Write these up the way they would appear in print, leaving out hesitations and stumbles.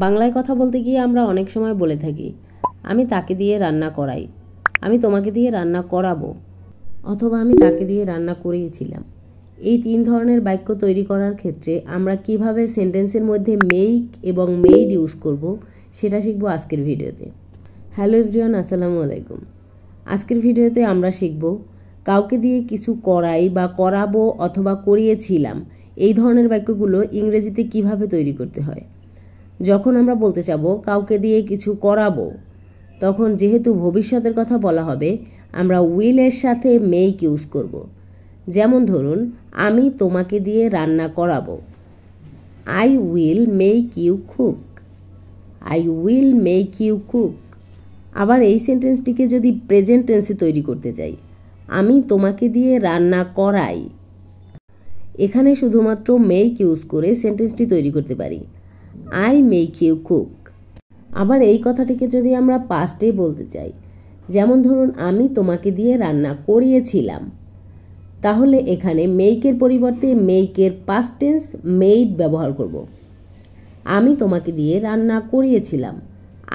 বাংলায় কথা বলতে গিয়ে আমরা অনেক সময় বলে থাকি, আমি তাকে দিয়ে রান্না করাই, আমি তোমাকে দিয়ে রান্না করাবো, অথবা আমি তাকে দিয়ে রান্না করিয়েছিলাম। এই 3 ধরনের বাক্য তৈরি করার ক্ষেত্রে আমরা কিভাবে সেন্টেন্সের মধ্যে মেক এবং মেইড ইউজ করব সেটা শিখব আজকের ভিডিওতে। হ্যালো এভরিওয়ান, আসসালামু আলাইকুম। আজকের ভিডিওতে আমরা শিখব কাউকে দিয়ে কিছু করাই বা করাবো অথবা করিয়েছিলাম এই ধরনের বাক্যগুলো ইংরেজিতে কিভাবে তৈরি করতে হয়। যখন আমরা বলতে চাবো কাউকে দিয়ে কিছু করাবো, তখন যেহেতু ভবিষ্যতের কথা বলা হবে আমরা উইল এর সাথে মেক ইউজ করব। যেমন ধরুন, আমি তোমাকে দিয়ে রান্না করাবো, I will make you cook, I will make you cook. আবার এই সেন্টেন্সটিকে যদি প্রেজেন্ট টেন্সে তৈরি করতে চাই, আমি তোমাকে দিয়ে রান্না করাই, এখানে শুধুমাত্র মেক ইউজ করে সেন্টেন্সটি তৈরি করতে পারি, আই মেক ইউ কুক। আবার এই কথাটিকে যদি আমরা পাস্টে বলতে চাই, যেমন ধরুন আমি তোমাকে দিয়ে রান্না করিয়েছিলাম, তাহলে এখানে মেকের পরিবর্তে মেকের পাস্ট টেন্স মেড ব্যবহার করব। আমি তোমাকে দিয়ে রান্না করিয়েছিলাম,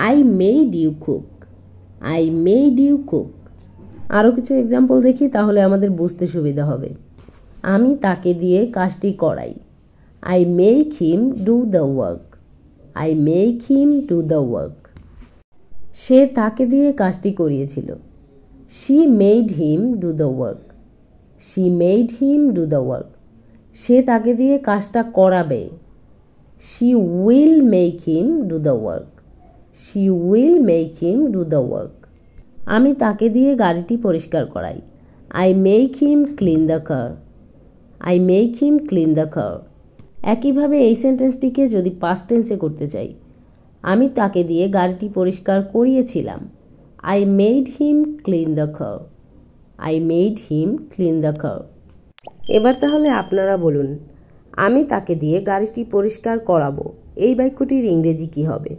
I made you cook, I made you cook. আরও কিছু এক্সাম্পল দেখি, তাহলে আমাদের বুঝতে সুবিধা হবে। আমি তাকে দিয়ে কাজটি করাই, I make him do the work, I make him do the work. সে তাকে দিয়ে কাজটি করিয়েছিল, she made him do the work, she made him do the work. সে তাকে দিয়ে কাজটা করাবে, she will make him do the work, she will make him do the work. আমি তাকে দিয়ে গাড়িটি পরিষ্কার করাই, I make him clean the car, I make him clean the কার। একইভাবে এই সেন্টেন্সটিকে যদি পাস্ট টেন্সে করতে চাই, আমি তাকে দিয়ে গাড়িটি পরিষ্কার করিয়েছিলাম, I made him clean the car, I made him clean the কার। এবার তাহলে আপনারা বলুন, আমি তাকে দিয়ে গাড়িটি পরিষ্কার করাবো এই বাক্যটির ইংরেজি কি হবে?